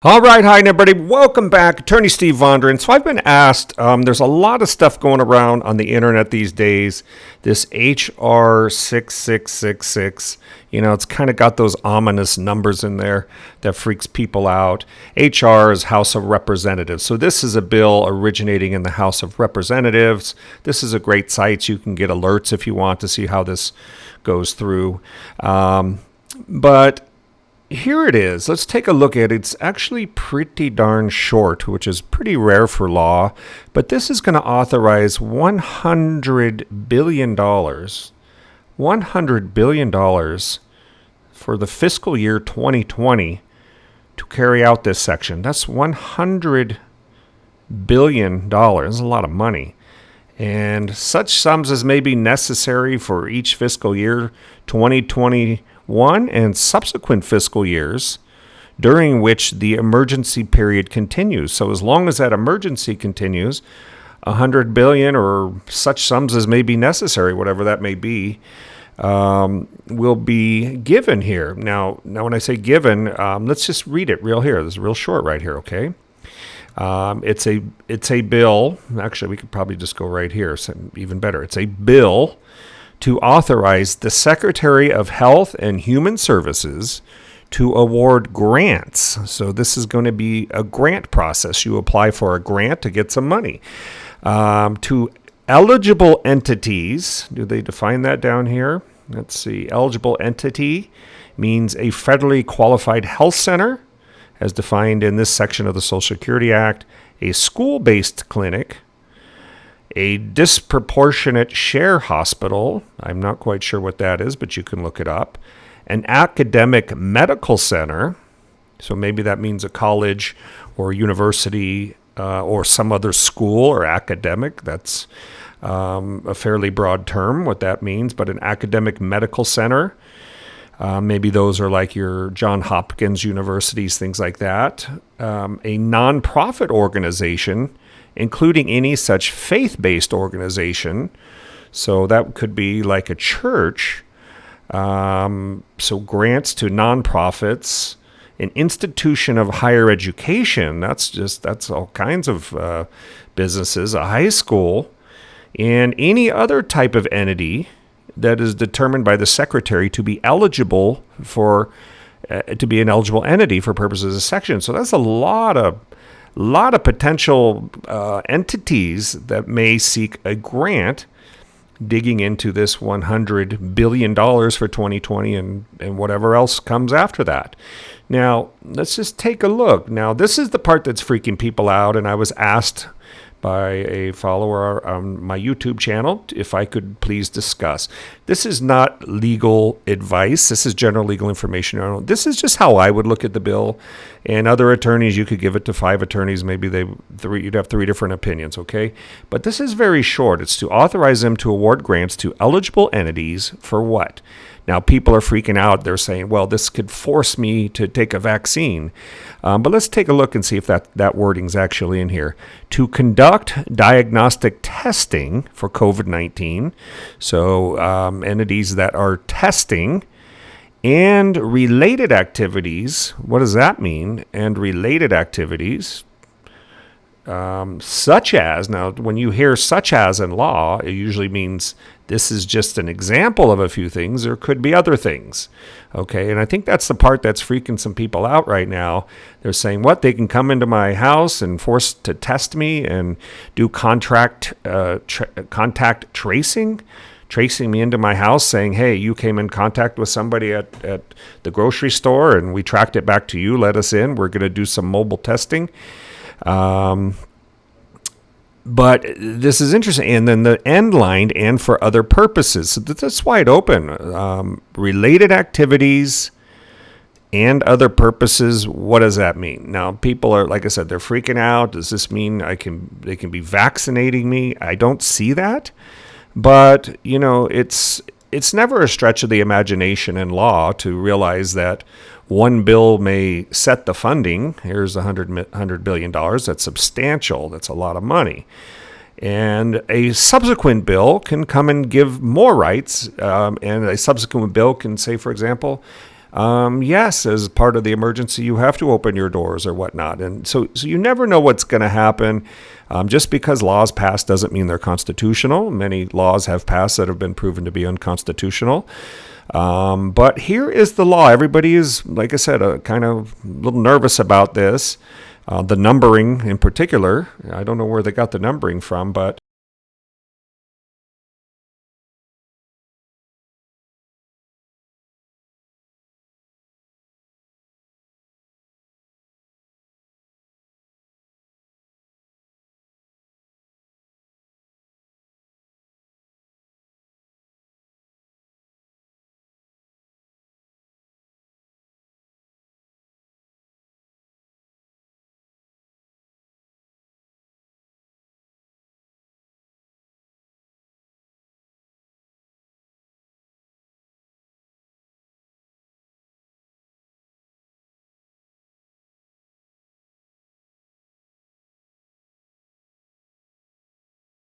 All right, hi everybody. Welcome back. Attorney Steve Vondran. So I've been asked, there's a lot of stuff going around on the internet these days. This HR 6666, it's kind of got those ominous numbers in there that freaks people out. HR is House of Representatives. So this is a bill originating in the House of Representatives. This is a great site. You can get alerts if you want to see how this goes through. But here it is. Let's take a look at it. It's actually pretty darn short, which is pretty rare for law. But this is going to authorize $100 billion. $100 billion for the fiscal year 2020 to carry out this section. That's $100 billion. That's a lot of money. And such sums as may be necessary for each fiscal year 2021 and subsequent fiscal years during which the emergency period continues. So as long as that emergency continues, $100 billion or such sums as may be necessary, whatever that may be, will be given here. Now when I say given, let's just read it real here. This is real short right here, okay? It's a bill. Actually, we could probably just go right here. So even better. It's a bill to authorize the Secretary of Health and Human Services to award grants. So this is going to be a grant process. You apply for a grant to get some money to eligible entities. Do they define that down here? Let's see. Eligible entity means a federally qualified health center, as defined in this section of the Social Security Act, a school-based clinic, a disproportionate share hospital, I'm not quite sure what that is, but you can look it up, an academic medical center, so maybe that means a college or university or some other school or academic. That's a fairly broad term, what that means, but an academic medical center. Maybe those are like your Johns Hopkins universities, things like that. A nonprofit organization, including any such faith-based organization. So that could be like a church. So grants to nonprofits, an institution of higher education. That's all kinds of businesses, a high school, and any other type of entity that is determined by the secretary to be eligible for to be an eligible entity for purposes of section. So that's a lot of potential entities that may seek a grant, digging into this $100 billion for 2020 and whatever else comes after that. Now, let's just take a look. Now, this is the part that's freaking people out, and I was asked by a follower on my YouTube channel if I could please discuss. This is not legal advice. This is general legal information. This is just how I would look at the bill. And other attorneys, you could give it to 5 attorneys. Maybe you'd have 3 different opinions, okay? But this is very short. It's to authorize them to award grants to eligible entities for what? Now, people are freaking out. They're saying, well, this could force me to take a vaccine. But let's take a look and see if that wording's actually in here. To conduct diagnostic testing for COVID-19. So entities that are testing and related activities. What does that mean? And related activities. Such as, now when you hear such as in law, it usually means this is just an example of a few things. There could be other things. Okay, and I think that's the part that's freaking some people out right now. They're saying, what, they can come into my house and force to test me and do contact tracing me into my house, saying, hey, you came in contact with somebody at the grocery store and we tracked it back to you, let us in, we're going to do some mobile testing. But this is interesting. And then the end line, and for other purposes. So that's wide open. Related activities and other purposes. What does that mean? Now, people are, like I said, they're freaking out. Does this mean they can be vaccinating me? I don't see that. But, it's never a stretch of the imagination in law to realize that one bill may set the funding. Here's $100 billion. That's substantial. That's a lot of money. And a subsequent bill can come and give more rights. And a subsequent bill can say, for example, Yes, as part of the emergency, you have to open your doors or whatnot. And so you never know what's going to happen. Just because laws pass doesn't mean they're constitutional. Many laws have passed that have been proven to be unconstitutional. But here is the law. Everybody is, like I said, kind of a little nervous about this. The numbering in particular, I don't know where they got the numbering from, but